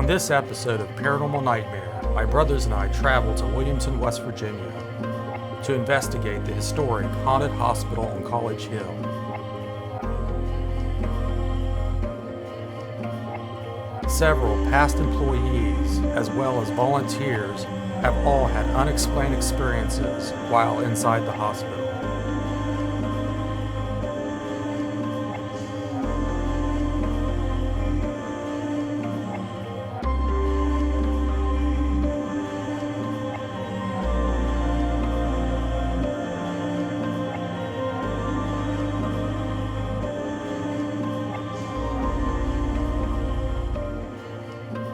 On this episode of Paranormal Nightmare, my brothers and I travel to Williamson, West Virginia to investigate the historic haunted hospital on College Hill. Several past employees, as well as volunteers, have all had unexplained experiences while inside the hospital.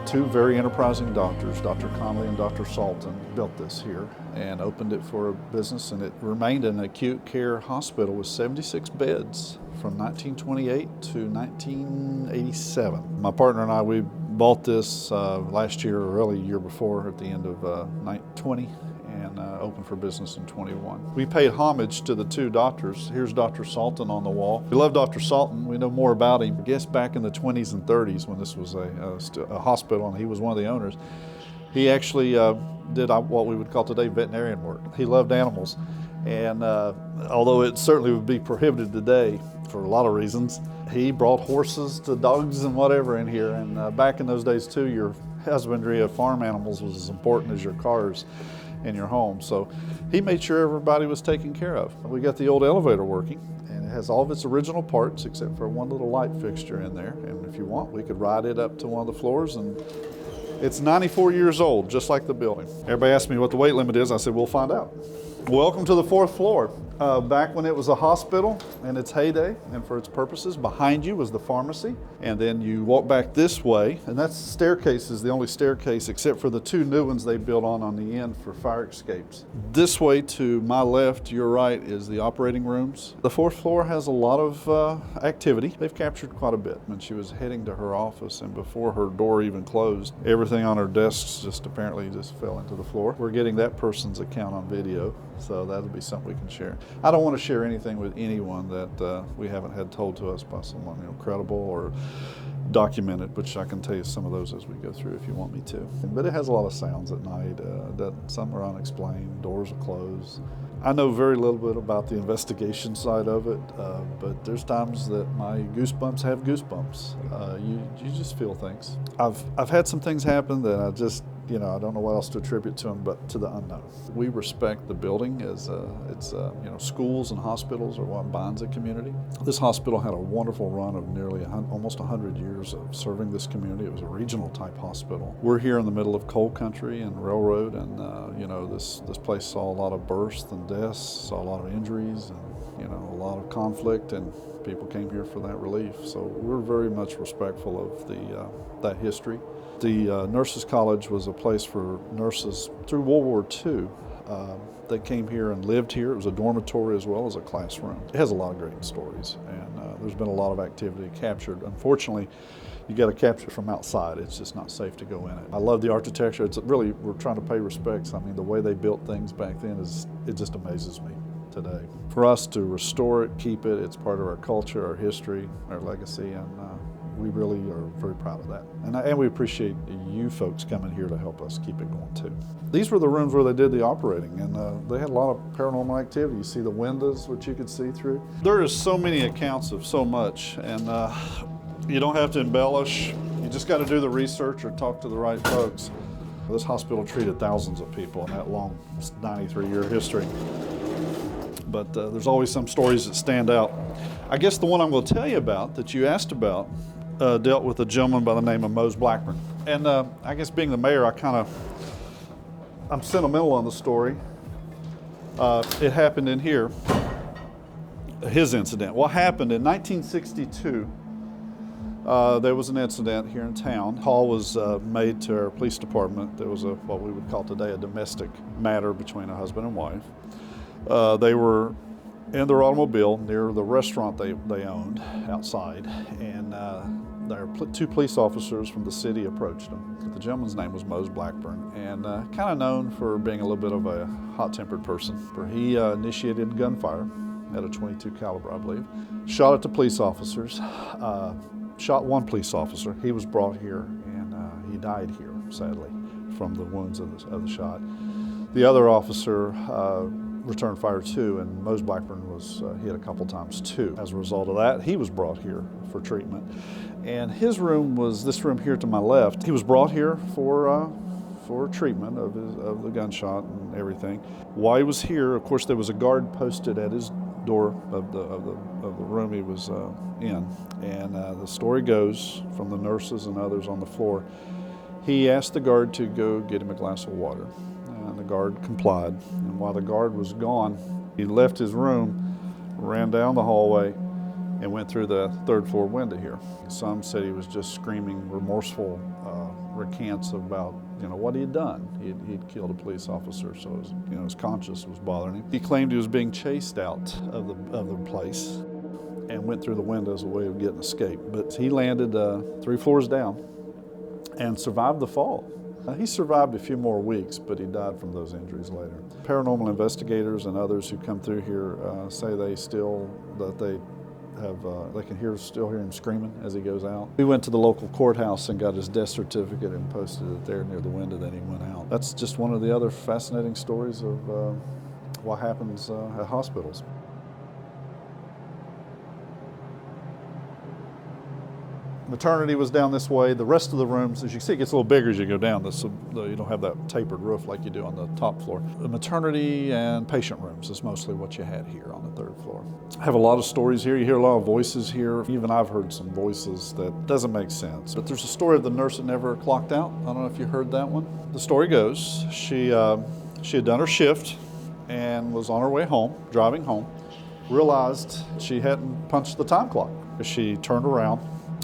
Two very enterprising doctors, Dr. Conley and Dr. Salton, built this here and opened it for a business, and it remained an acute care hospital with 76 beds from 1928 to 1987. My partner and I, we bought this last year or early year before at the end of 20 and opened for business in 21. We paid homage to the two doctors. Here's Dr. Salton on the wall. We love Dr. Salton. We know more about him. I guess back in the 20s and 30s when this was a hospital and he was one of the owners, he actually did what we would call today veterinarian work. He loved animals, and although it certainly would be prohibited today for a lot of reasons, he brought horses to dogs and whatever in here. And back in those days too, your husbandry of farm animals was as important as your cars in your home. So he made sure everybody was taken care of. We got the old elevator working, and it has all of its original parts except for one little light fixture in there. And if you want, we could ride it up to one of the floors, and it's 94 years old, just like the building. Everybody asked me what the weight limit is. I said, we'll find out. Welcome to the fourth floor. Back when it was a hospital in its heyday and for its purposes, behind you was the pharmacy. And then you walk back this way, and that staircase is the only staircase except for the two new ones they built on the end for fire escapes. This way to my left, your right, is the operating rooms. The fourth floor has a lot of activity. They've captured quite a bit. When she was heading to her office and before her door even closed, everything on her desks apparently fell into the floor. We're getting that person's account on video, so that'll be something we can share. I don't want to share anything with anyone that we haven't had told to us by someone credible or documented, which I can tell you some of those as we go through if you want me to. But it has a lot of sounds at night that some are unexplained, doors are closed. I know very little bit about the investigation side of it, but there's times that my goosebumps have goosebumps. You just feel things. I've had some things happen that I just, I don't know what else to attribute to them, but to the unknown. We respect the building as schools and hospitals are what binds a community. This hospital had a wonderful run of nearly almost 100 years of serving this community. It was a regional type hospital. We're here in the middle of coal country and railroad, and this place saw a lot of births and deaths, saw a lot of injuries, and a lot of conflict, and people came here for that relief. So we're very much respectful of that history. The Nurses College was a place for nurses through World War II. They came here and lived here. It was a dormitory as well as a classroom. It has a lot of great stories, and there's been a lot of activity captured. Unfortunately, you got to capture it from outside. It's just not safe to go in it. I love the architecture. It's really, we're trying to pay respects. I mean, the way they built things back then it just amazes me today. For us to restore it, keep it, it's part of our culture, our history, our legacy, and we really are very proud of that. And we appreciate you folks coming here to help us keep it going too. These were the rooms where they did the operating, and they had a lot of paranormal activity. You see the windows, which you could see through. There is so many accounts of so much, and you don't have to embellish. You just got to do the research or talk to the right folks. This hospital treated thousands of people in that long 93-year history. But there's always some stories that stand out. I guess the one I'm going to tell you about that you asked about dealt with a gentleman by the name of Mose Blackburn. And I guess being the mayor, I'm sentimental on the story. It happened in here, his incident. What happened in 1962, there was an incident here in town. Call was made to our police department. There was what we would call today a domestic matter between a husband and wife. They were in their automobile near the restaurant they owned outside, and two police officers from the city approached them. The gentleman's name was Mose Blackburn, and kind of known for being a little bit of a hot-tempered person. He initiated gunfire at a .22 caliber, I believe, shot at the police officers, shot one police officer. He was brought here, and he died here, sadly, from the wounds of the shot. The other officer returned fire too, and Mose Blackburn was hit a couple times too. As a result of that, he was brought here for treatment. And his room was this room here to my left. He was brought here for treatment of the gunshot and everything. While he was here, of course, there was a guard posted at his door of the room he was in. And the story goes from the nurses and others on the floor, he asked the guard to go get him a glass of water. And the guard complied. And while the guard was gone, he left his room, ran down the hallway, and went through the third floor window here. Some said he was just screaming remorseful recants about what he had done. He'd killed a police officer, so his conscience was bothering him. He claimed he was being chased out of the place and went through the window as a way of getting escape. But he landed 3 floors down and survived the fall. He survived a few more weeks, but he died from those injuries later. Paranormal investigators and others who come through here say they can still hear him screaming as he goes out. We went to the local courthouse and got his death certificate and posted it there near the window that he went out. That's just one of the other fascinating stories of what happens at hospitals. Maternity was down this way. The rest of the rooms, as you can see, it gets a little bigger as you go down. You don't have that tapered roof like you do on the top floor. The maternity and patient rooms is mostly what you had here on the 3rd floor. I have a lot of stories here. You hear a lot of voices here. Even I've heard some voices that doesn't make sense. But there's a story of the nurse that never clocked out. I don't know if you heard that one. The story goes, she had done her shift and was on her way home, driving home, realized she hadn't punched the time clock. She turned around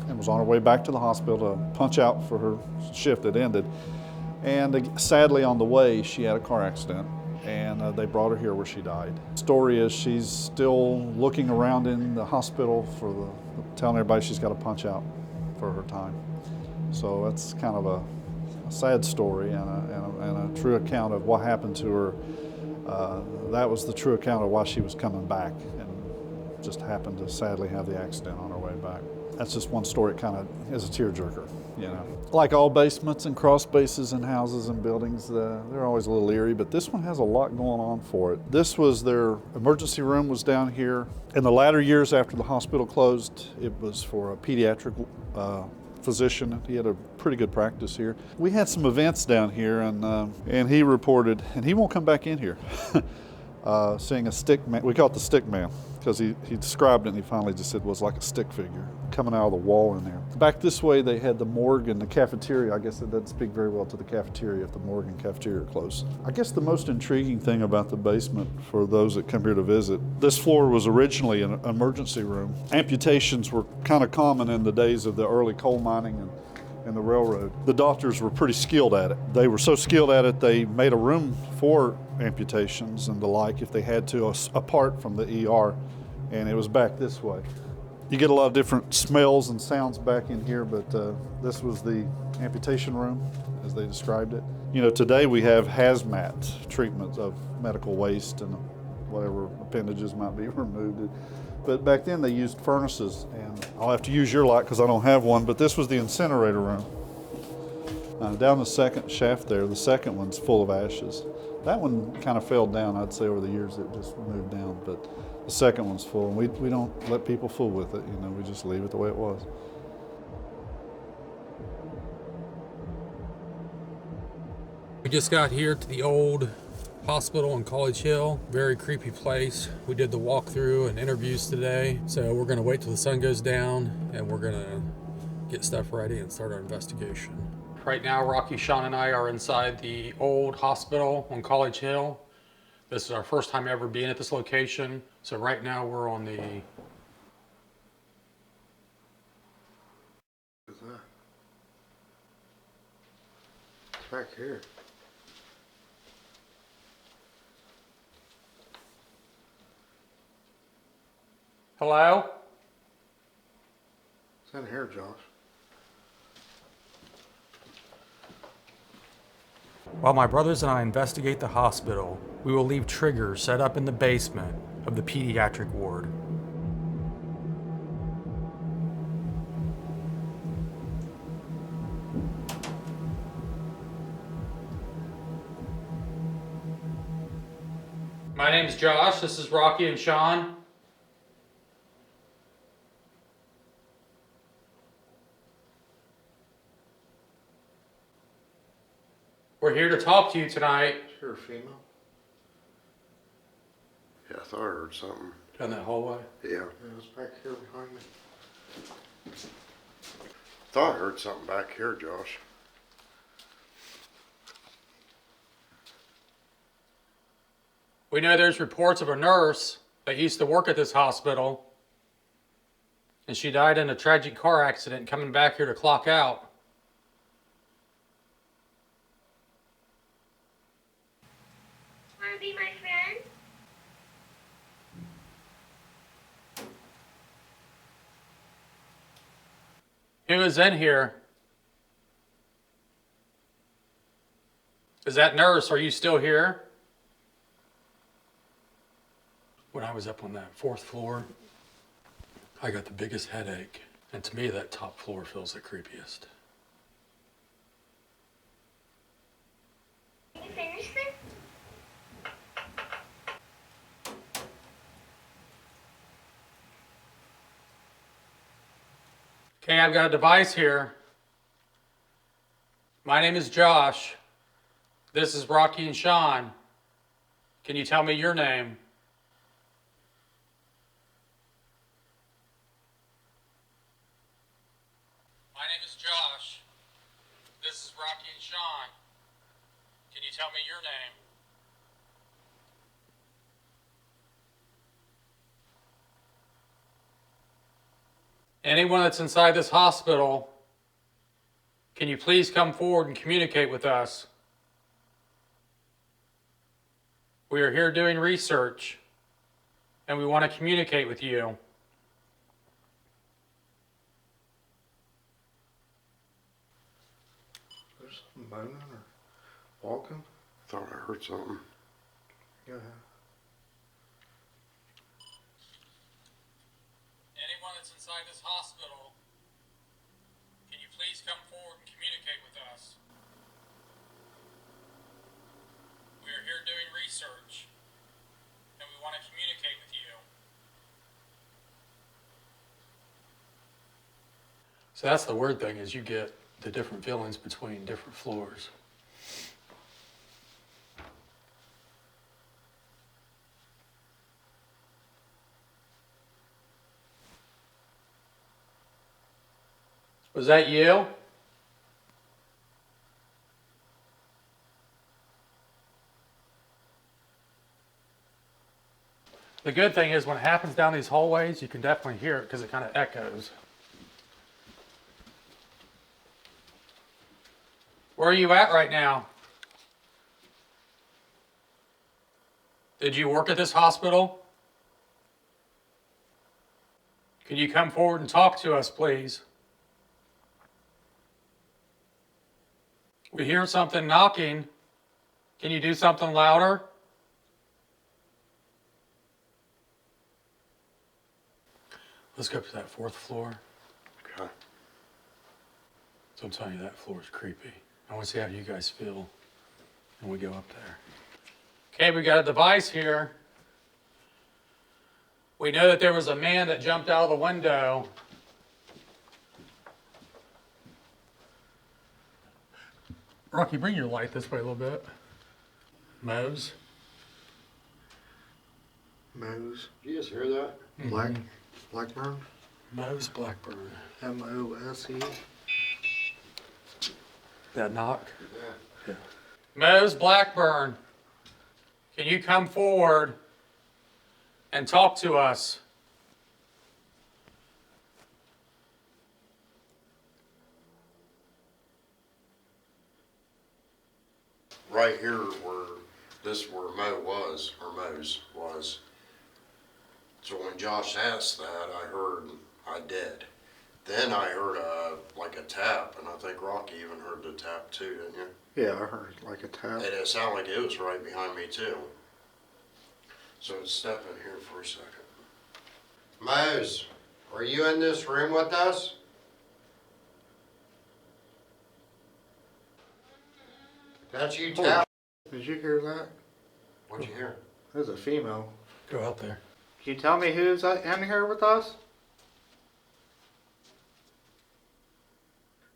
and was on her way back to the hospital to punch out for her shift that ended. And sadly, on the way, she had a car accident, and they brought her here where she died. The story is she's still looking around in the hospital telling everybody she's got to punch out for her time. So that's kind of a sad story and a true account of what happened to her. That was the true account of why she was coming back, and just happened to sadly have the accident on her way back. That's just one story. It kind of is a tearjerker, Like all basements and crawl spaces in houses and buildings, they're always a little eerie, but this one has a lot going on for it. This was their emergency room was down here. In the latter years after the hospital closed, it was for a pediatric physician. He had a pretty good practice here. We had some events down here, and he reported, and he won't come back in here, seeing a stick man. We call it the stick man, because he described it and he finally just said it was like a stick figure coming out of the wall in there. Back this way they had the morgue and the cafeteria. I guess it doesn't speak very well to the cafeteria if the morgue and cafeteria are close. I guess the most intriguing thing about the basement for those that come here to visit, this floor was originally an emergency room. Amputations were kind of common in the days of the early coal mining and the railroad. The doctors were pretty skilled at it. They were so skilled at it, they made a room for amputations and the like if they had to, apart from the ER, and it was back this way. You get a lot of different smells and sounds back in here, but this was the amputation room, as they described it. Today we have hazmat treatment of medical waste and whatever appendages might be removed. But back then they used furnaces, and I'll have to use your light because I don't have one, but this was the incinerator room. Down the second shaft there, the second one's full of ashes. That one kind of fell down, I'd say over the years it just moved down, but the second one's full, and we don't let people fool with it, we just leave it the way it was. We just got here to the old hospital on College Hill. Very creepy place. We did the walkthrough and interviews today, so we're gonna wait till the sun goes down and we're gonna get stuff ready and start our investigation. Right now, Rocky, Sean, and I are inside the old hospital on College Hill. This is our first time ever being at this location. So right now we're on the... What's that? It's back here. Hello? It's in here, Josh. While my brothers and I investigate the hospital, we will leave triggers set up in the basement of the pediatric ward. My name's Josh. This is Rocky and Sean. We're here to talk to you tonight. Sure, female. Yeah, I thought I heard something. Down that hallway? Yeah. It was back here behind me. Thought I heard something back here, Josh. We know there's reports of a nurse that used to work at this hospital, and she died in a tragic car accident coming back here to clock out. Want to be my friend? Who is in here? Is that nurse? Are you still here? When I was up on that 4th floor, I got the biggest headache. And to me, that top floor feels the creepiest. Can you finish this? Okay, I've got a device here. My name is Josh. This is Rocky and Sean. Can you tell me your name? My name is Josh. This is Rocky and Sean. Can you tell me your name? Anyone that's inside this hospital, can you please come forward and communicate with us? We are here doing research, and we want to communicate with you. There's something moaning or walking. Thought I heard something. Go ahead. Anyone that's inside this hospital, can you please come forward and communicate with us? We are here doing research, and we want to communicate with you. So that's the weird thing, is you get the different feelings between different floors. Was that you? The good thing is when it happens down these hallways, you can definitely hear it because it kind of echoes. Where are you at right now? Did you work at this hospital? Can you come forward and talk to us, please? We hear something knocking. Can you do something louder? Let's go up to that 4th floor. Okay. So I'm telling you, that floor is creepy. I want to see how you guys feel when we go up there. Okay, we got a device here. We know that there was a man that jumped out of the window. Rocky, bring your light this way a little bit. Mose. Mose. Did you just hear that? Blackburn. Mose Blackburn. M-O-S-E. That knock? Yeah. Mose Blackburn, can you come forward and talk to us? Right here where Mose was. So when Josh asked that, I heard I did. Then I heard like a tap, and I think Rocky even heard the tap too, didn't you? Yeah, I heard like a tap. And it sounded like it was right behind me too. So let's step in here for a second. Mose, are you in this room with us? That's you tap. Did you hear that? What'd you hear? There's a female. Go out there. Can you tell me who's in here with us?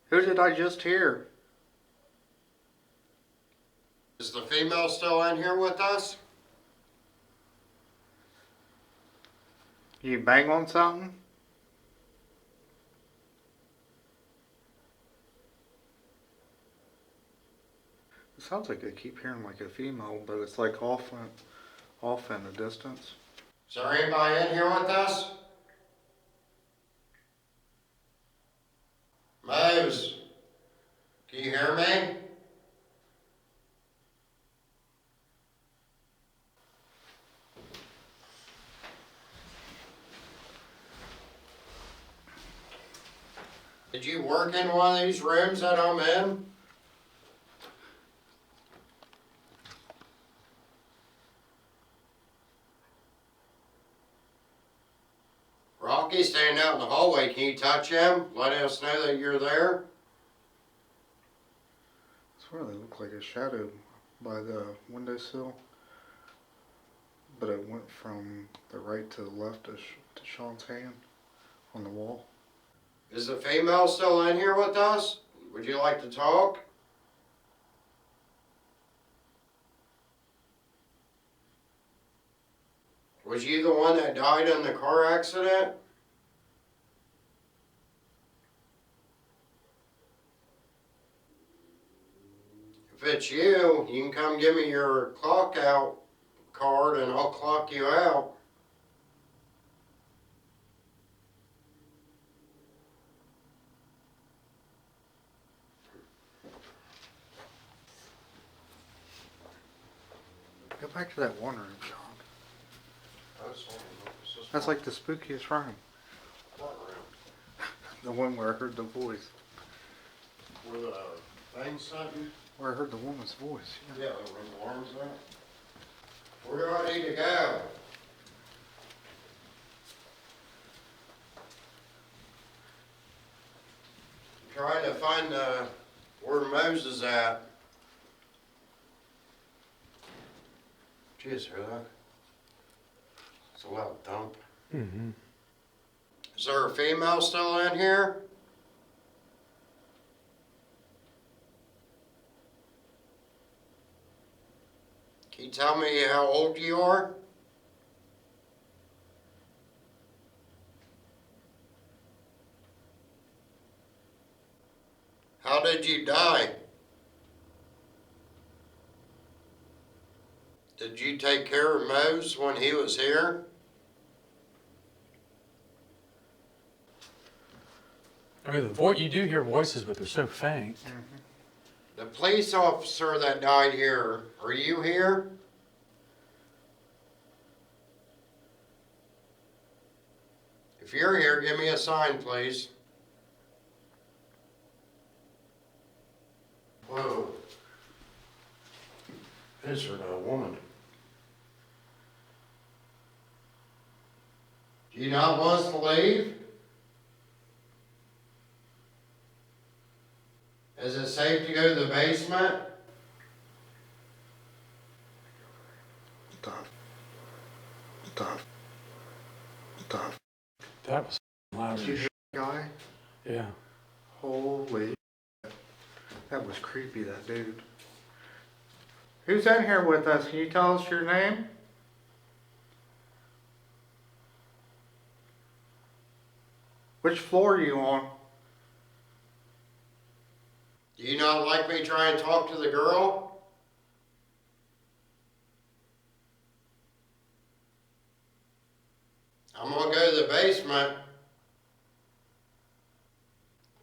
Who did I just hear? Is the female still in here with us? You bang on something? It sounds like I keep hearing like a female, but it's like off in the distance. Is there anybody in here with us? Mose, can you hear me? Did you work in one of these rooms that I'm in? Rocky's standing out in the hallway. Can you touch him? Let us know that you're there. I swear they look like a shadow by the windowsill. But it went from the right to the left to Sean's hand on the wall. Is the female still in here with us? Would you like to talk? Was you the one that died in the car accident? If it's you, you can come give me your clock out card and I'll clock you out. Go back to that one room, Sean. That's like the spookiest room. The one where I heard the voice. Where the thing's sitting? Where I heard the woman's voice. Yeah, where the alarm's at. Where do I need to go? I'm trying to find where Mose is at. Jeez, hear that? It's a loud thump. Mm-hmm. Is there a female still in here? Can you tell me how old you are? How did you die? Did you take care of Mose when he was here? I mean, you do hear voices, but they're so faint. The police officer that died here, are you here? If you're here, give me a sign, please. Whoa. Is there a woman? Do you not want us to leave? Is it safe to go to the basement? Stop. That was loud. Did you hear that guy? Yeah. Holy shit. That was creepy, that dude. Who's in here with us? Can you tell us your name? Which floor are you on? Do you not like me trying to talk to the girl? I'm gonna go to the basement.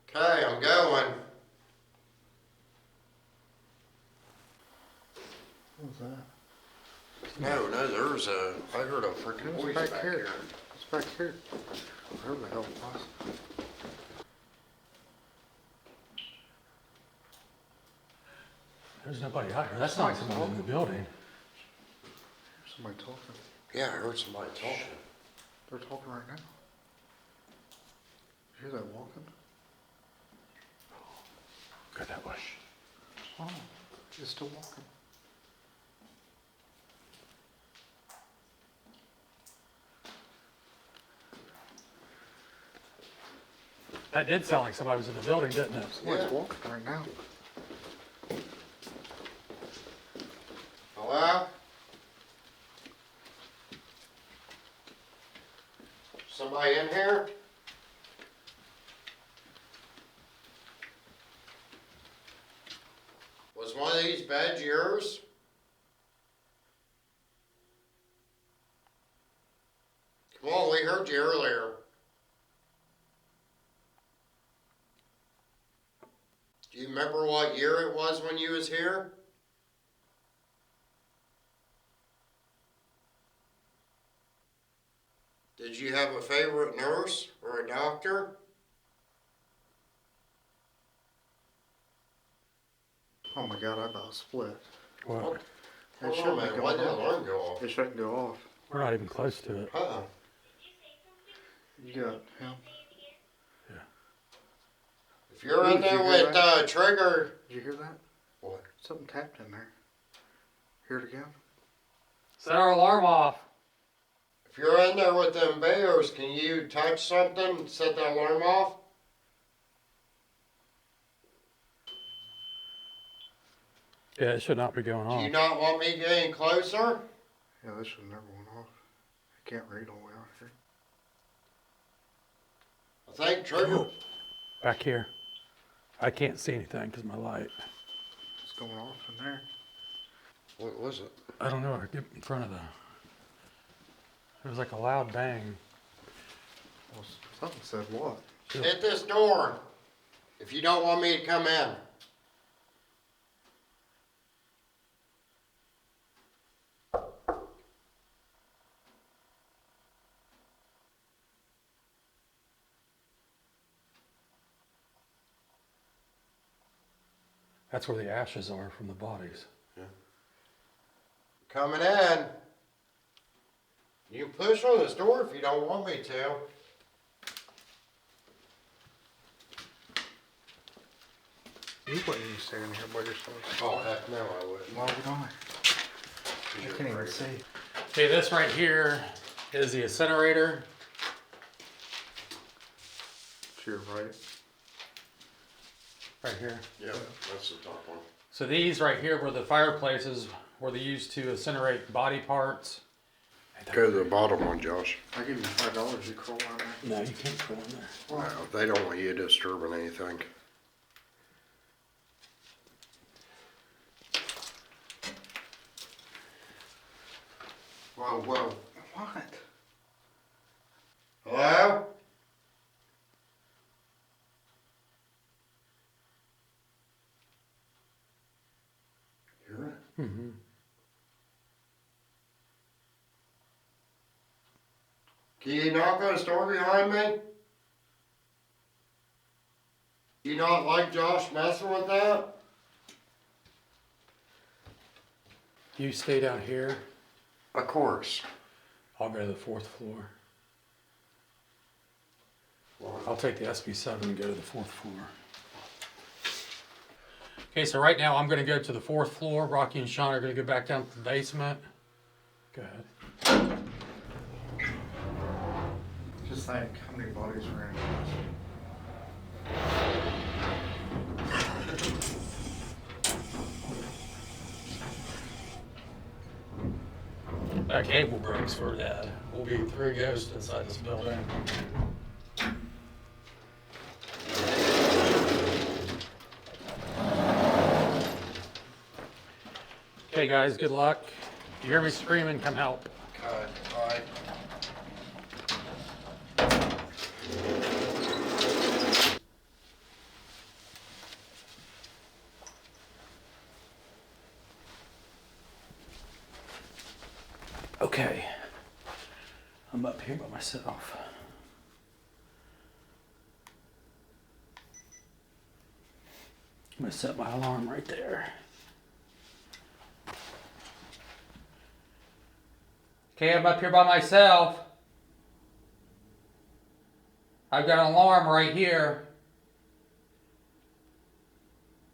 Okay, I'm going. What was that? No, I heard a freaking Who's voice back here. What's back here? Where the hell it was? There's nobody out here. That's not somebody in the building. Somebody talking. Yeah, I heard somebody talking. They're talking right now. You hear that walking? Go that way. Oh, it's still walking. That did sound like somebody was in the building, didn't it? Someone's walking right now. Hello? Somebody in here? Was one of these beds yours? Come on, we heard you earlier. Do you remember what year it was when you was here? Did you have a favorite nurse or a doctor? Oh my god, I about split. What? It Hold on a shouldn't minute, go why did the off. alarm go off? It shouldn't go off. We're not even close to it. Uh-uh. You got him? If you're in Did you there hear with that? Trigger... Did you hear that? What? Something tapped in there. Hear it again? Set our alarm off. If you're in there with them bears, can you touch something, set the alarm off? Yeah, it should not be going Do you off. not want me getting closer? Yeah, this should never went off. I can't read all the way out here. I think Trigger... Back here. I can't see anything because my light. It's going off in there. What was it? I don't know. I get in front of the. It was like a loud bang. Well, something said what? Hit this door if you don't want me to come in. That's where the ashes are from the bodies. Coming in. You can push on this door if you don't want me to. You wouldn't even stand here by yourself. Oh, heck no, I wouldn't. Why would I? I can't even see. Okay, this right here is the incinerator. To your right. Right here. Yeah, that's the top one. So these right here were the fireplaces where they used to incinerate body parts. Go to the bottom one, Josh. I give you $5. You crawl down there. No, you can't go in there. Wow, they don't want you disturbing anything. Whoa, whoa. What? Hello? Hear it? Mm-hmm. Can you knock on the door behind me? You not like Josh messing with that? You stay down here. Of course. I'll go to the 4th floor. I'll take the SB7 and go to the 4th floor. Okay, so right now I'm going to go to the 4th floor. Rocky and Sean are going to go back down to the basement. Go ahead. Just think how many bodies were in here. That cable breaks for that. We'll be 3 ghosts inside this building. Okay guys, good luck. If you hear me screaming, come help. Okay, alright. Okay. I'm up here by myself. I'm gonna set my alarm right there. Okay, I'm up here by myself. I've got an alarm right here.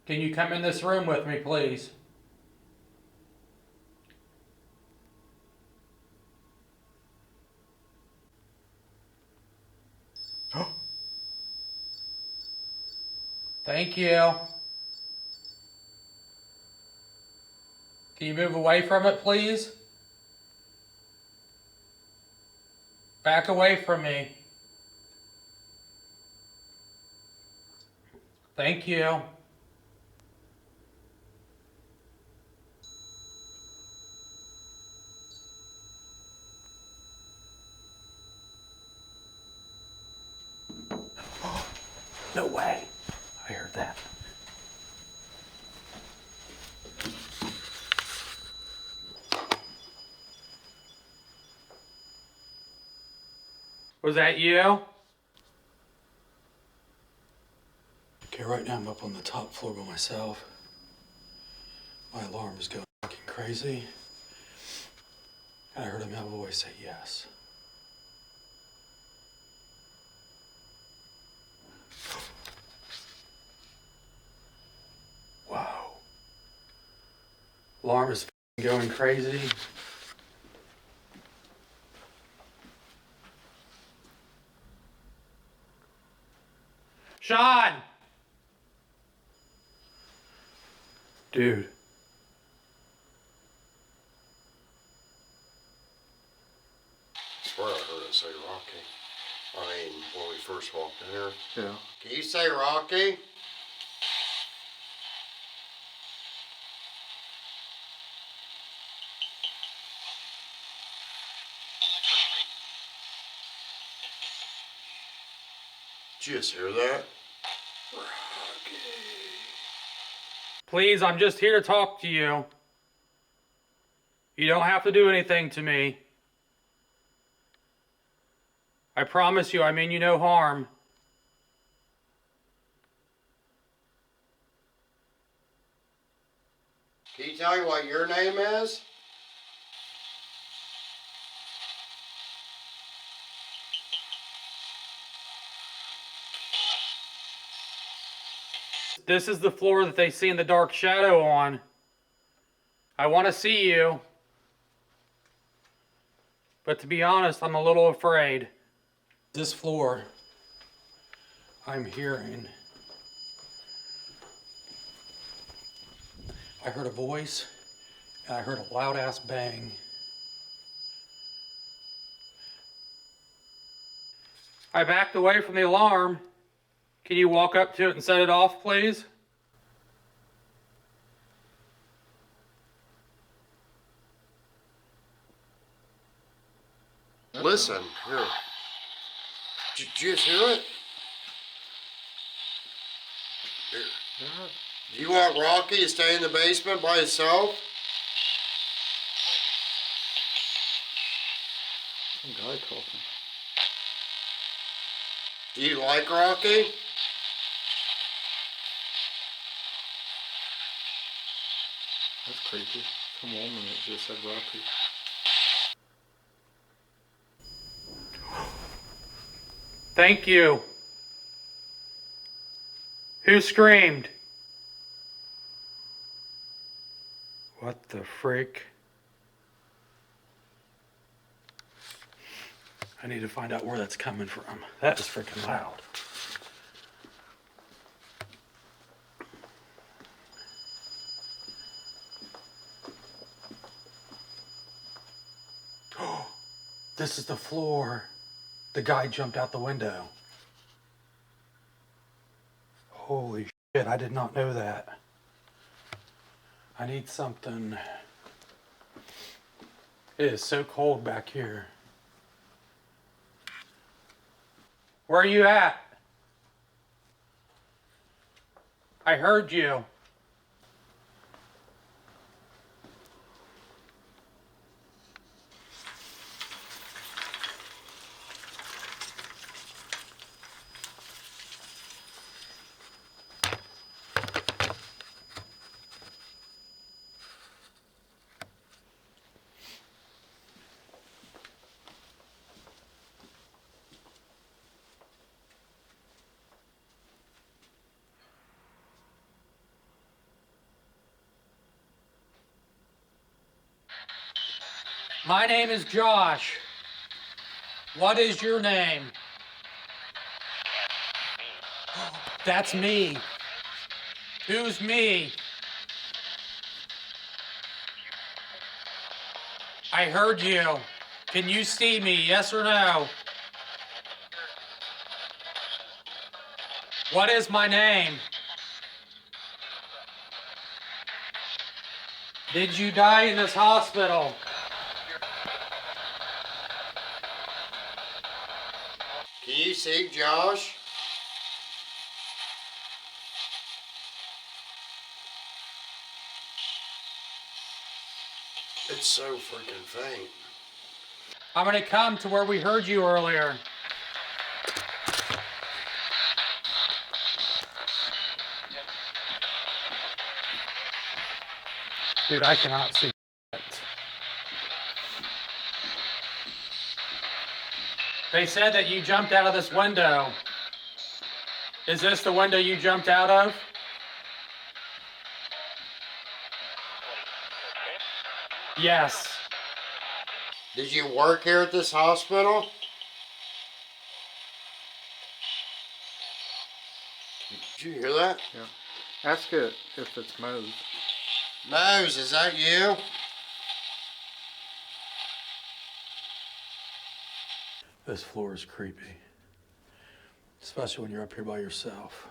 Can you come in this room with me, please? Thank you. Can you move away from it, please? Back away from me. Thank you. No way. I heard that. Was that you? Okay, right now I'm up on the top floor by myself. My alarm is going fucking crazy. And I heard a male voice say yes. Wow. Alarm is going crazy. Sean! Dude. I swear I heard it say Rocky. I mean, when we first walked in here. Yeah. Can you say Rocky? Did you just hear that? Rocky. Please, I'm just here to talk to you. You don't have to do anything to me. I promise you, I mean you no harm. Can you tell me what your name is? This is the floor that they see in the dark shadow on. I want to see you. But to be honest, I'm a little afraid. This floor, I'm hearing. I heard a voice, and I heard a loud ass bang. I backed away from the alarm. Can you walk up to it and set it off, please? Listen, here. Did you just hear it? Here. Do you want Rocky to stay in the basement by himself? Some guy talking. Do you like Rocky? That's creepy. Some woman that just said Rocky. Thank you. Who screamed? What the freak? I need to find out where that's coming from. That is freaking loud. Oh, this is the floor. The guy jumped out the window. Holy shit, I did not know that. I need something. It is so cold back here. Where are you at? I heard you. My name is Josh. What is your name? That's me. Who's me? I heard you. Can you see me, yes or no? What is my name? Did you die in this hospital? Can you see Josh? It's so freaking faint. I'm gonna come to where we heard you earlier. Dude, I cannot see it. They said that you jumped out of this window. Is this the window you jumped out of? Yes. Did you work here at this hospital? Did you hear that? Yeah. Ask it if it's Mose. Mose, is that you? This floor is creepy. Especially when you're up here by yourself.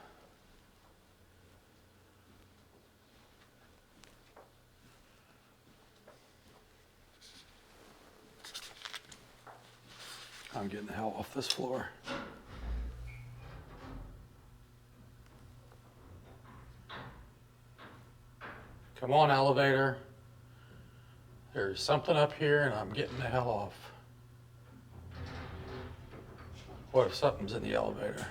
I'm getting the hell off this floor. Come on, elevator. There's something up here and I'm getting the hell off. What if something's in the elevator?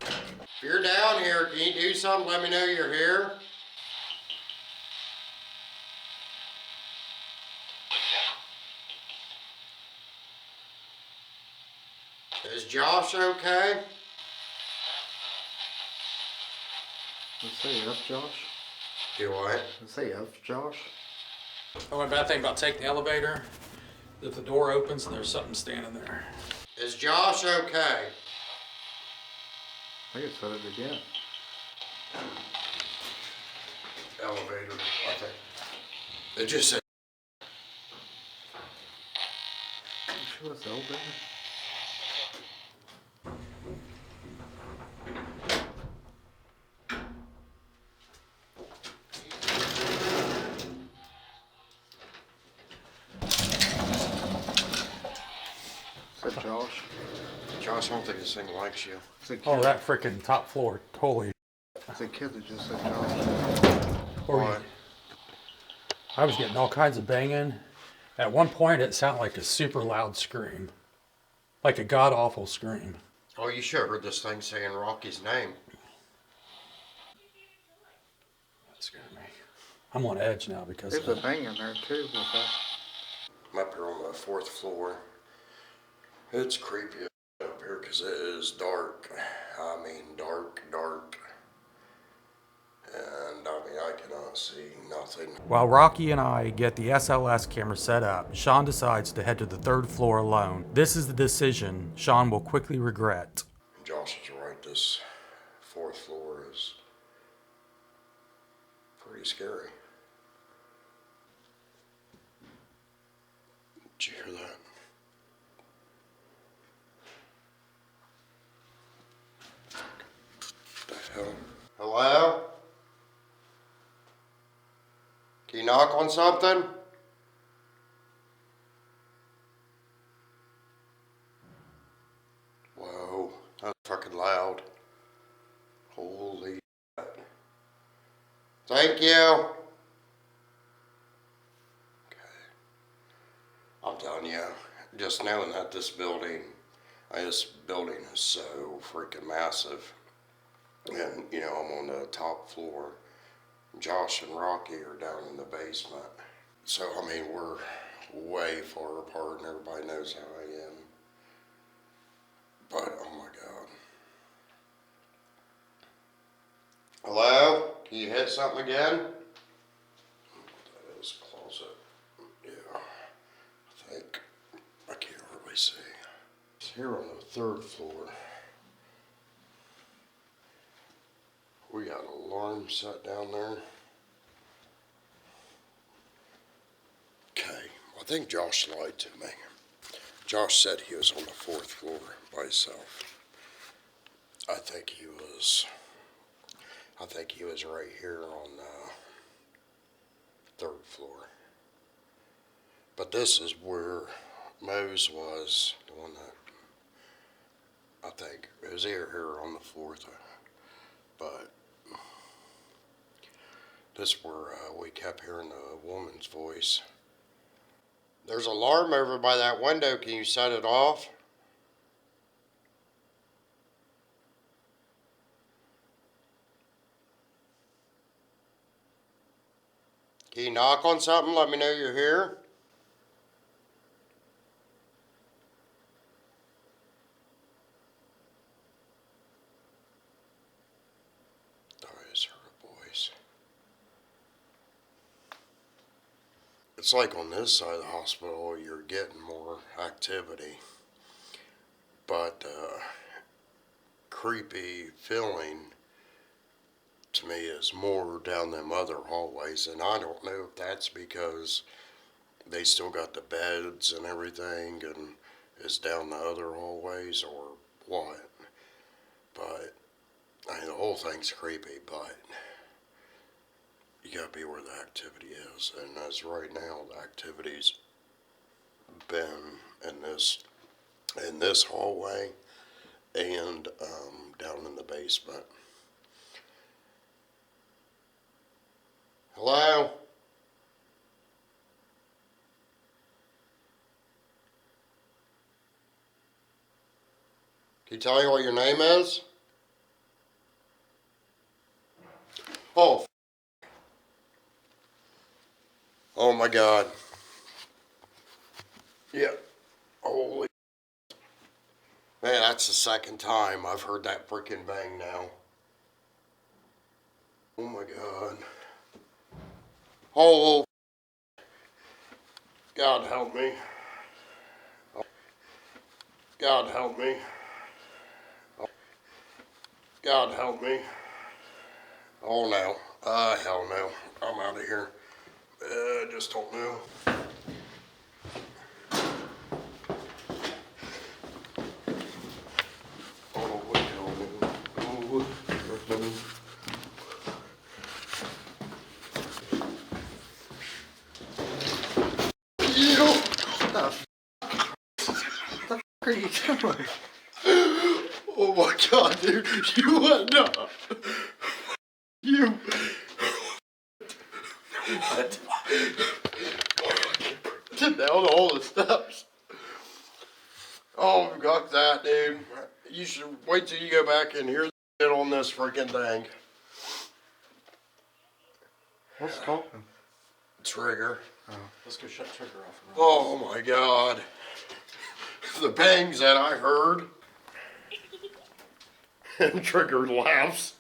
If you're down here, can you do something? Let me know you're here. Is Josh okay? Let's say F, Josh. Do what? Let's say F, Josh. The only bad thing about taking the elevator, if the door opens and there's something standing there. Is Josh okay? I just said it again. Elevator, I think. It just said. You sure it's the elevator? Is that Josh? Josh, I don't think this thing likes you. It's a kid. Oh, that freaking top floor, holy. It's a kid that just said Josh. What? I was getting all kinds of banging. At one point, it sounded like a super loud scream. Like a god-awful scream. Oh, you should have heard this thing saying Rocky's name. That scared me. I'm on edge now because There's a bang in there too with that. I'm up here on the 4th floor. It's creepy up here because it is dark. I mean, dark. And I mean, I cannot see nothing. While Rocky and I get the SLS camera set up, Sean decides to head to the 3rd floor alone. This is the decision Sean will quickly regret. Josh is right. This 4th floor is pretty scary. Did you hear that? The hell? Hello? Can you knock on something? Whoa, that's fucking loud. Holy shit. Thank you. Okay. I'm telling you, just knowing that this building is so freaking massive. And, you know, I'm on the top floor. Josh and Rocky are down in the basement. So, I mean, we're way far apart and everybody knows how I am. But, oh my God. Hello? Can you hit something again? That is a closet. Yeah. I think I can't really see. It's here on the 3rd floor. we got an alarm set down there. Okay, I think Josh lied to me. Josh said he was on the 4th floor by himself. I think he was right here on the 3rd floor. But this is where Mose was, the one that, I think, it was here on the 4th. But this is where we kept hearing the woman's voice. There's an alarm over by that window. Can you set it off? Can you knock on something? Let me know you're here. I just heard a voice. It's like on this side of the hospital, you're getting more activity. But creepy feeling to me is more down them other hallways, and I don't know if that's because they still got the beds and everything and is down the other hallways or what. But I mean, the whole thing's creepy, but you gotta be where the activity is, and as right now the activity's been in this hallway and down in the basement. Hello? Can you tell me what your name is? Oh. Oh my God. Yeah. Holy. Man, that's the 2nd time I've heard that freaking bang now. Oh my God. Oh. God help me. God help me. God help me. Oh no. Hell no. I'm out of here. I just don't know. Oh, what the hell, man? Oh, you. What the f are you doing? Oh my God, dude. You went up. You. What? Down all the steps. Oh, got that, dude. You should wait till you go back and hear the shit on this freaking thing. What's talking? Trigger. Oh. Let's go shut trigger off. Oh my God. The bangs that I heard. And Trigger laughs.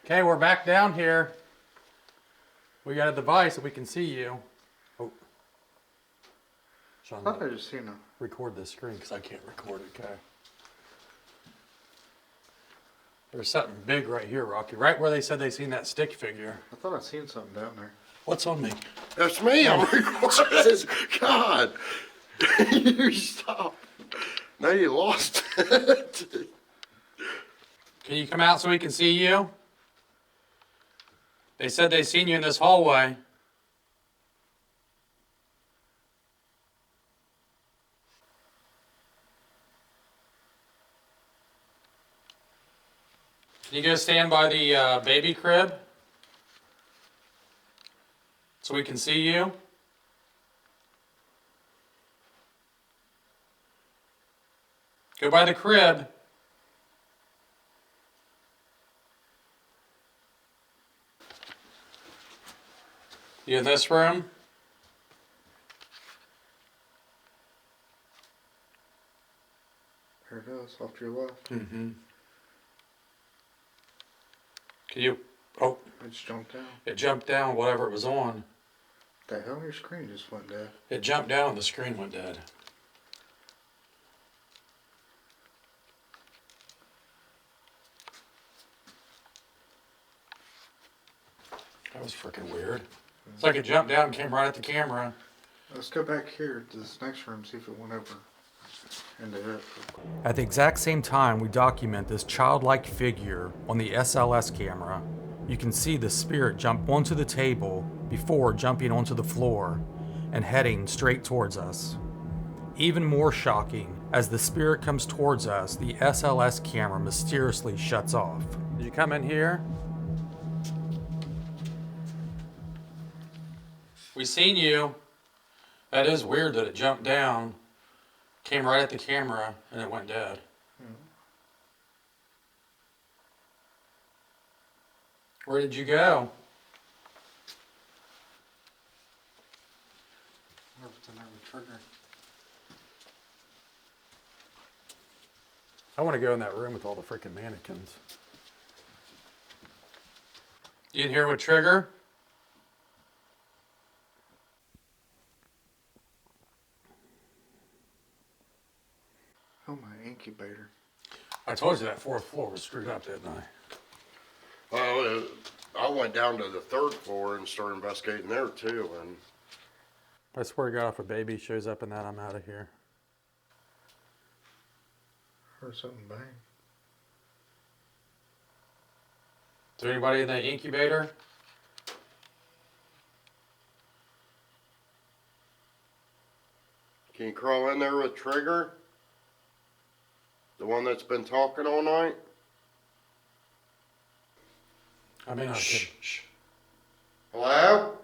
Okay, we're back down here. We got a device that we can see you. Oh. I Sean, thought I just seen him. record this screen because I can't record it, okay? There's something big right here, Rocky. Right where they said they seen that stick figure. I thought I seen something down there. What's on me? That's me. I'm recording. God. You stop. Now you lost it. Can you come out so we can see you? They said they seen you in this hallway. Can you go stand by the baby crib so we can see you? Go by the crib. You in this room? There it is, off to your left. Mm-hmm. Can you? Oh, I just jumped down. it jumped down, whatever it was on. The hell, your screen just went dead. It jumped down, the screen went dead. was freaking weird. It's like it jumped down and came right at the camera. Let's go back here to this next room, see if it went over into it. At the exact same time we document this childlike figure on the SLS camera, you can see the spirit jump onto the table before jumping onto the floor and heading straight towards us. Even more shocking, as the spirit comes towards us, the SLS camera mysteriously shuts off. Did you come in here? We seen you. That is weird that it jumped down, came right at the camera, and it went dead. Where did you go? I want to go in that room with all the freaking mannequins. You didn't hear what trigger? Oh, my incubator. I told you that fourth floor was screwed up, didn't I? Well, I went down to the third floor and started investigating there too, and I swear to God, if a baby shows up in that, I'm out of here. Heard something bang. Is there anybody in that incubator? can you crawl in there with Trigger? The one that's been talking all night? I mean, Shh, shh. Hello?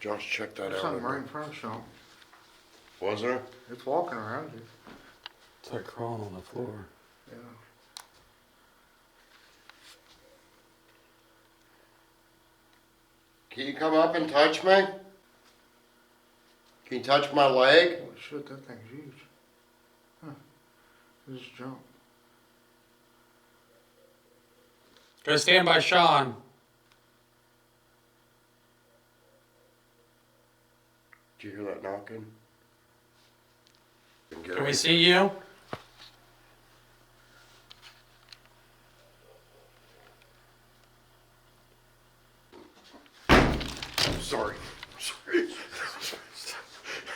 Josh, check that There's out. something right in front of Sean. Was there? It's walking around you. It's like crawling on the floor. Yeah. Can you come up and touch me? Can you touch my leg? Holy shit, that thing's huge. Huh. It just jumped. Go stand by Sean. Did you hear that knocking? Can we see you? Sorry. Sorry.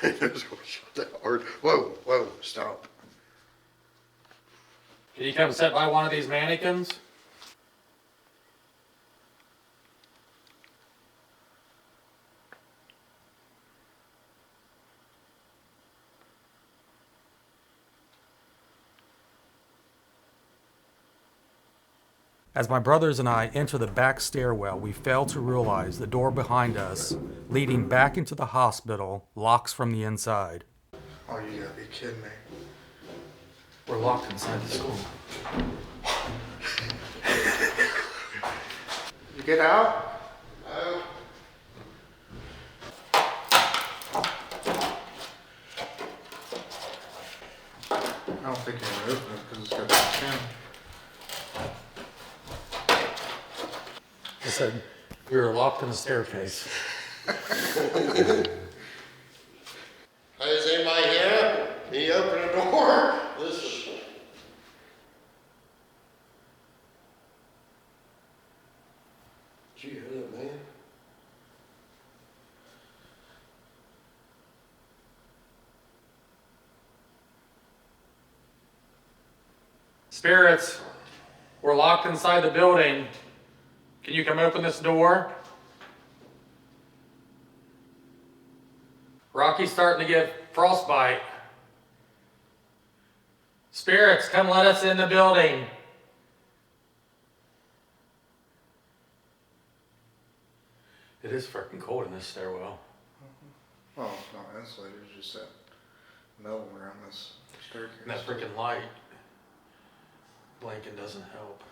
I just want to shut that hard. Whoa, whoa, stop. Can you come sit by one of these mannequins? As my brothers and I enter the back stairwell, we fail to realize the door behind us, leading back into the hospital, locks from the inside. Oh, you gotta be kidding me. We're locked inside the school. You get out? No. I don't think you're gonna open it because it's got that pin. I said, we were locked in the staircase. Hey, is anybody here? Can you open the door? Listen. Did you hear that, man? Spirits, we're locked inside the building. Can you come open this door? Rocky's starting to get frostbite. Spirits, come let us in the building. It is freaking cold in this stairwell. Well, it's not insulated, it's just that metal around this staircase. And that freaking light blinking doesn't help.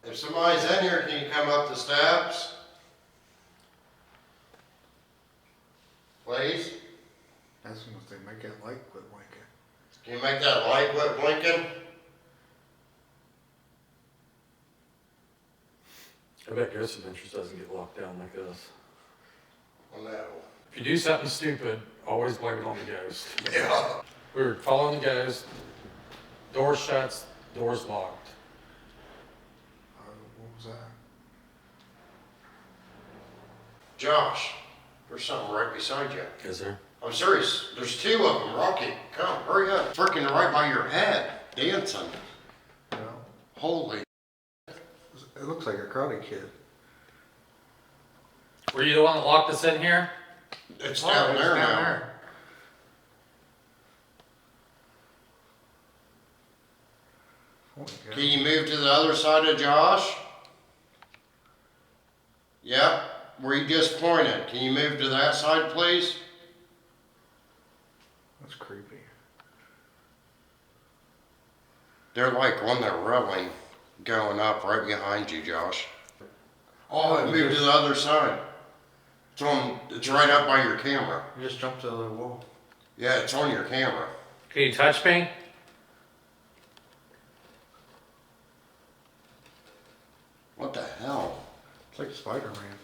If somebody's in here, can you come up the steps? Please? That's when they make that light quit blinking. Can you make that light quit blinking? I bet Ghost Adventures doesn't get locked down like this. Well, no. If you do something stupid, always blame it on the ghost. Yeah. We were following the ghost. Door shuts, door's locked. What was that? Josh, there's something right beside you. Is there? I'm serious. There's two of them, Rocky. Come, hurry up. Freaking right by your head. Dancing. No. Holy. It looks like a Karate Kid. Were you the one that locked us in here? It's down there now. Oh my God. Can you move to the other side of Josh? Yep. Where you just pointed. Can you move to that side, please? That's creepy. They're like on the railing going up right behind you, Josh. Oh, move to the other side. It's right up by your camera. You just jumped to the other wall. Yeah, it's on your camera. Can you touch me? What the hell? It's like Spider-Man.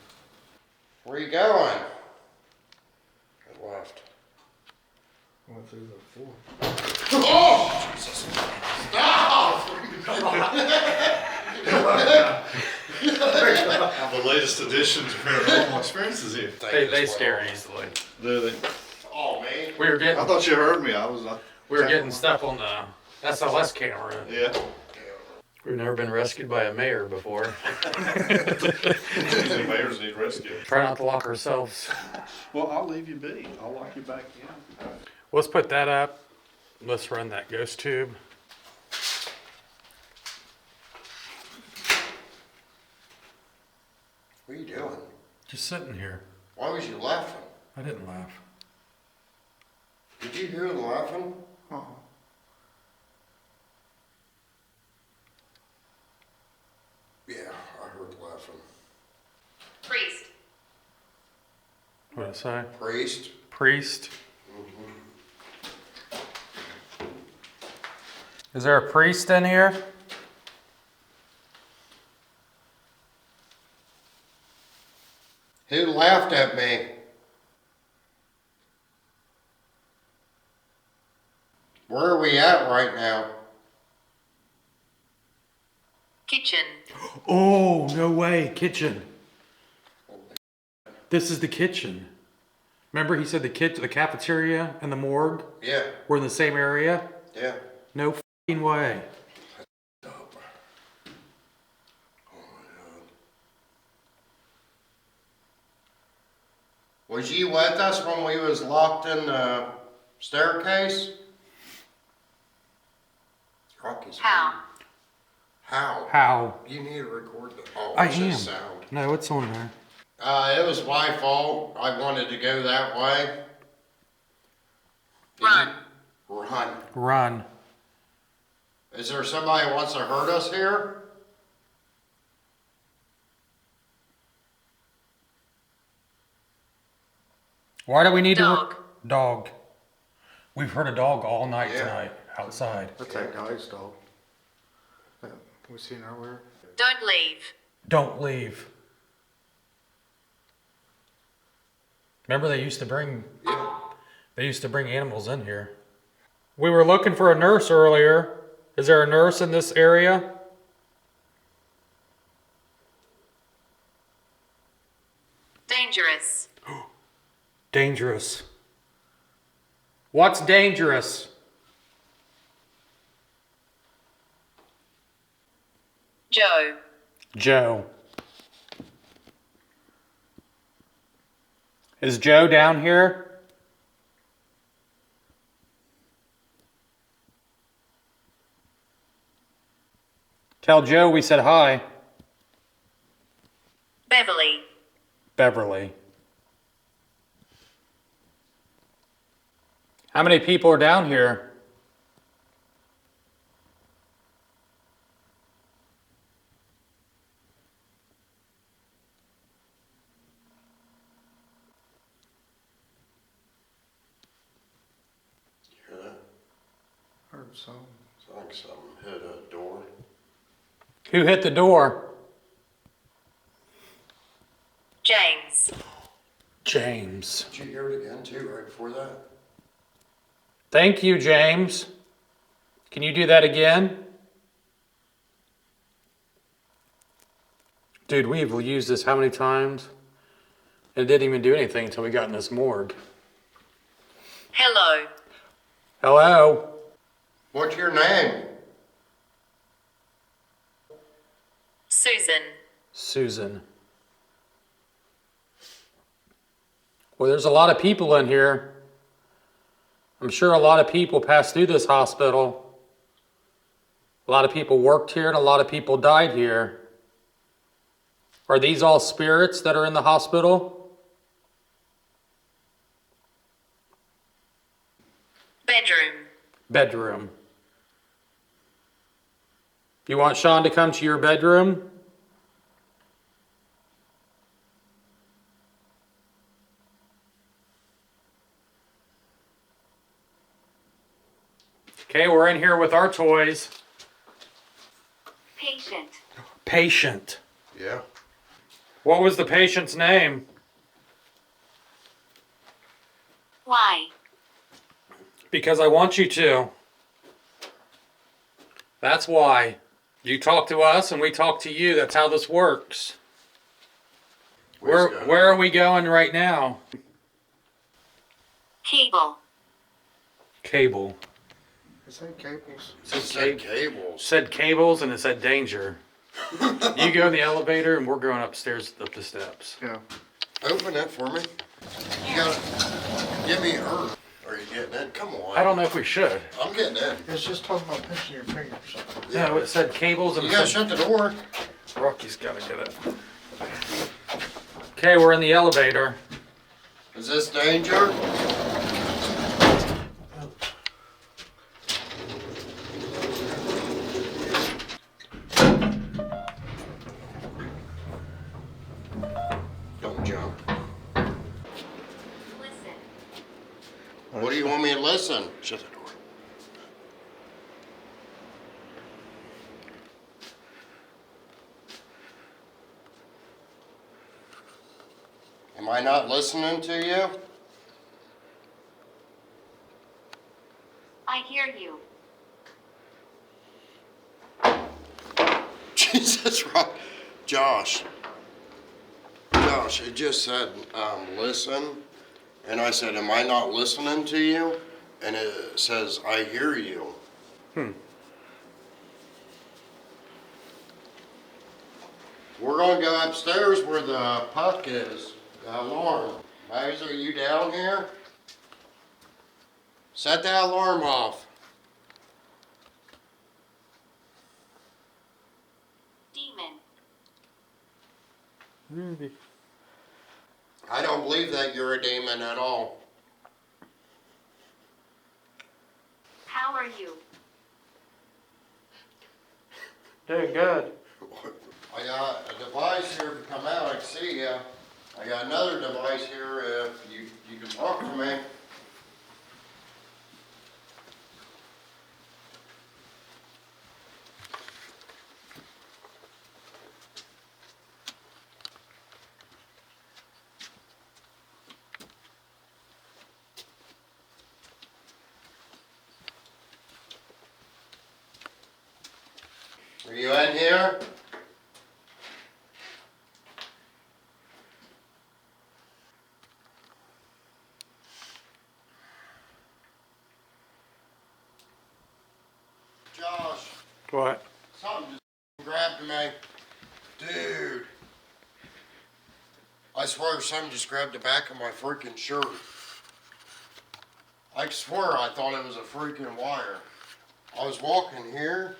Where you going? I left. I went through the floor. Oh! Jesus. Stop! The latest addition to Paranormal Experiences here. They scare easily. Do they? Oh, man. We were I getting thought you heard me. I was. stuff on the SLS camera. Yeah. We've never been rescued by a mayor before. The mayors need rescue. Try not to lock ourselves. Well, I'll leave you be. I'll lock you back in. Let's put that up. Let's run that ghost tube. What are you doing? Just sitting here. Why was you laughing? I didn't laugh. Did you hear him laughing? Oh. Yeah, I heard laughing. Priest. What did I say? Priest? Priest. Is there a priest in here? Who laughed at me? Where are we at right now? Kitchen. Oh, no way. Kitchen. This is the kitchen. Remember he said the cafeteria and the morgue Yeah, were in the same area? yeah. No f***ing way. Oh my God. Was you with us when we was locked in the staircase? Rocky's How? How? How? You need to record the oh, I it's just am. sound. No, it's on there. It was my fault. I wanted to go that way. Run. Run. Run. Is there somebody who wants to hurt us here? Why do we need Dog. to... Dog. We've heard a dog all night Yeah. tonight outside. That's that guy's dog. That we seen earlier. Don't leave. Don't leave. Remember they used to bring... They used to bring animals in here. We were looking for a nurse earlier. Is there a nurse in this area? Dangerous. Dangerous. What's dangerous? Joe. Joe. Is Joe down here? Tell Joe we said hi. Beverly. Beverly. How many people are down here? You hear that? Heard some. It's like something hit a door. Who hit the door? James. James. Did you hear it again too, right before that? Thank you, James. Can you do that again? Dude, we've used this how many times? It didn't even do anything until we got in this morgue. Hello. Hello? What's your name? Susan. Susan. Well, there's a lot of people in here. I'm sure a lot of people passed through this hospital. A lot of people worked here and a lot of people died here. Are these all spirits that are in the hospital? Bedroom. Bedroom. You want Sean to come to your bedroom? Okay, we're in here with our toys. Patient. Patient. Yeah. What was the patient's name? Why? Because I want you to. That's why. You talk to us and we talk to you. That's how this works. Where are we going right now? Cable. Cable. Is that cables? It said cables. Said cables and it said danger. You go in the elevator and we're going upstairs up the steps. Yeah. Open it for me. You gotta give me her. Are you getting in? Come on. I don't know if we should. I'm getting in. It's just talking about pinching your fingers. No, it said cables and You it gotta said... shut the door. Rocky's gotta get it. Okay, we're in the elevator. Is this danger? Don't jump. Listen. What do you want me to listen? Shut the door. Am I not listening to you? I hear you. Jesus, Rock. Josh, it just said, listen. And I said, am I not listening to you? And it says, I hear you. We're gonna go upstairs where the puck is, the alarm. Mose, are you down here? Set that alarm off. Demon. I don't believe that you're a demon at all. How are you? Doing good. I got a device here to come out, I can see you. I got another device here if you can talk to me. Are you in here? Josh, What? something just grabbed me. Dude. I swear something just grabbed the back of my freaking shirt. I swear I thought it was a freaking wire. I was walking here.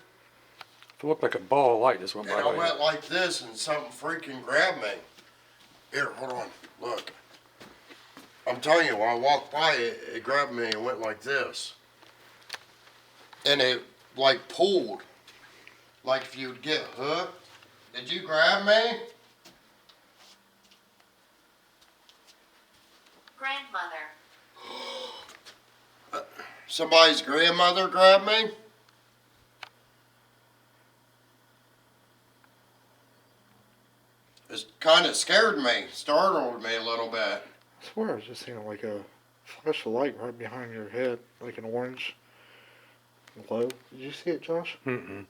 It looked like a ball of light just went And by. I went like this and something freaking grabbed me. Here, hold on, look. I'm telling you, when I walked by it, it grabbed me and went like this. And it like pulled. Like if you'd get hooked. Did you grab me? Grandmother. Somebody's grandmother grabbed me? It kind of scared me, startled me a little bit. I swear I was just seeing like a flash of light right behind your head, like an orange. Hello? Did you see it, Josh? Mm-mm.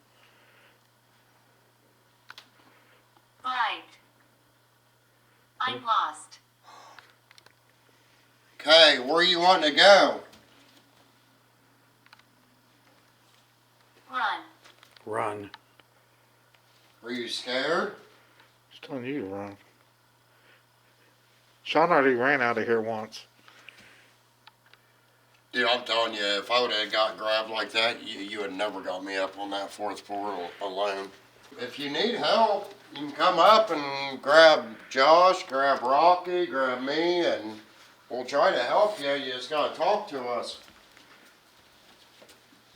Right. I'm lost. Okay, where you wanting to go? Run. Run. Are you scared? Just telling you to run. Sean already ran out of here once. Dude, I'm telling you, if I would have got grabbed like that, you would never got me up on that 4th floor alone. If you need help, you can come up and grab Josh, grab Rocky, grab me, and we'll try to help you. You just gotta talk to us.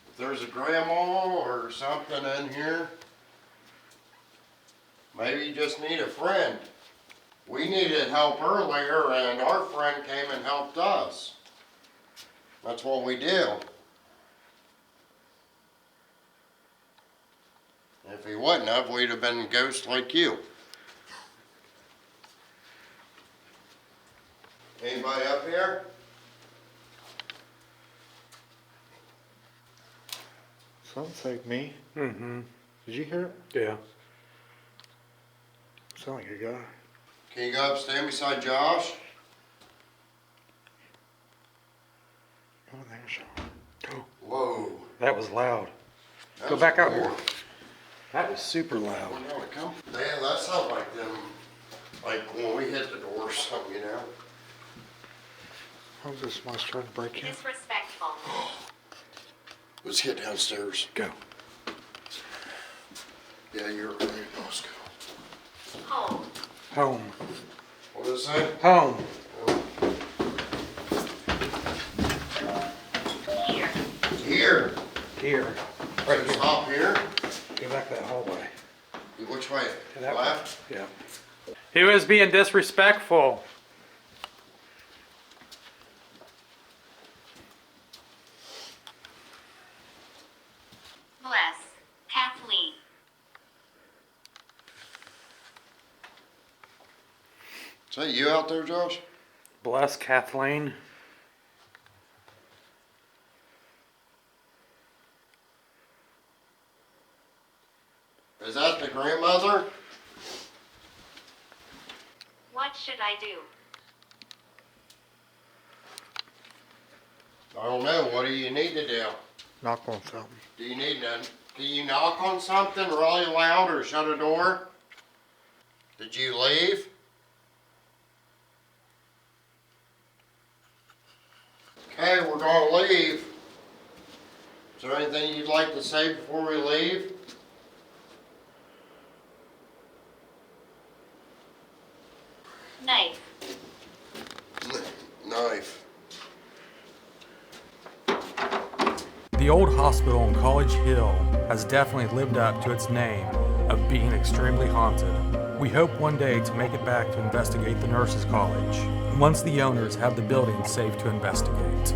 If there's a grandma or something in here, maybe you just need a friend. We needed help earlier, and our friend came and helped us. That's what we do. If he wouldn't have, we'd have been ghosts like you. Anybody up here? Something saved me. Mm-hmm. Did you hear it? Yeah. Sound like a guy. Can you go up, stand beside Josh? Go in there, Sean. Whoa. That was loud. That Go was back out cool. here. That was super loud. Man, that sounds like them, like when we hit the door or something, you know? How's this my trying to break in? Disrespectful. Let's get downstairs. Go. Yeah, you're right. Let's go. Hold. Home. What does it say? Home. Here. Here. Here. Right here. Stop here. Go back that hallway. Which way? To that Left? way. Yeah. Who is being disrespectful? Bless. Kathleen. Is that you out there, Josh? Bless Kathleen. Is that the grandmother? What should I do? I don't know. What do you need to do? Knock on something. Do you need to, can you knock on something really loud or shut a door? Did you leave? Okay, we're gonna leave. Is there anything you'd like to say before we leave? Knife. Knife. The old hospital on College Hill has definitely lived up to its name of being extremely haunted. We hope one day to make it back to investigate the nurses' college, once the owners have the building safe to investigate.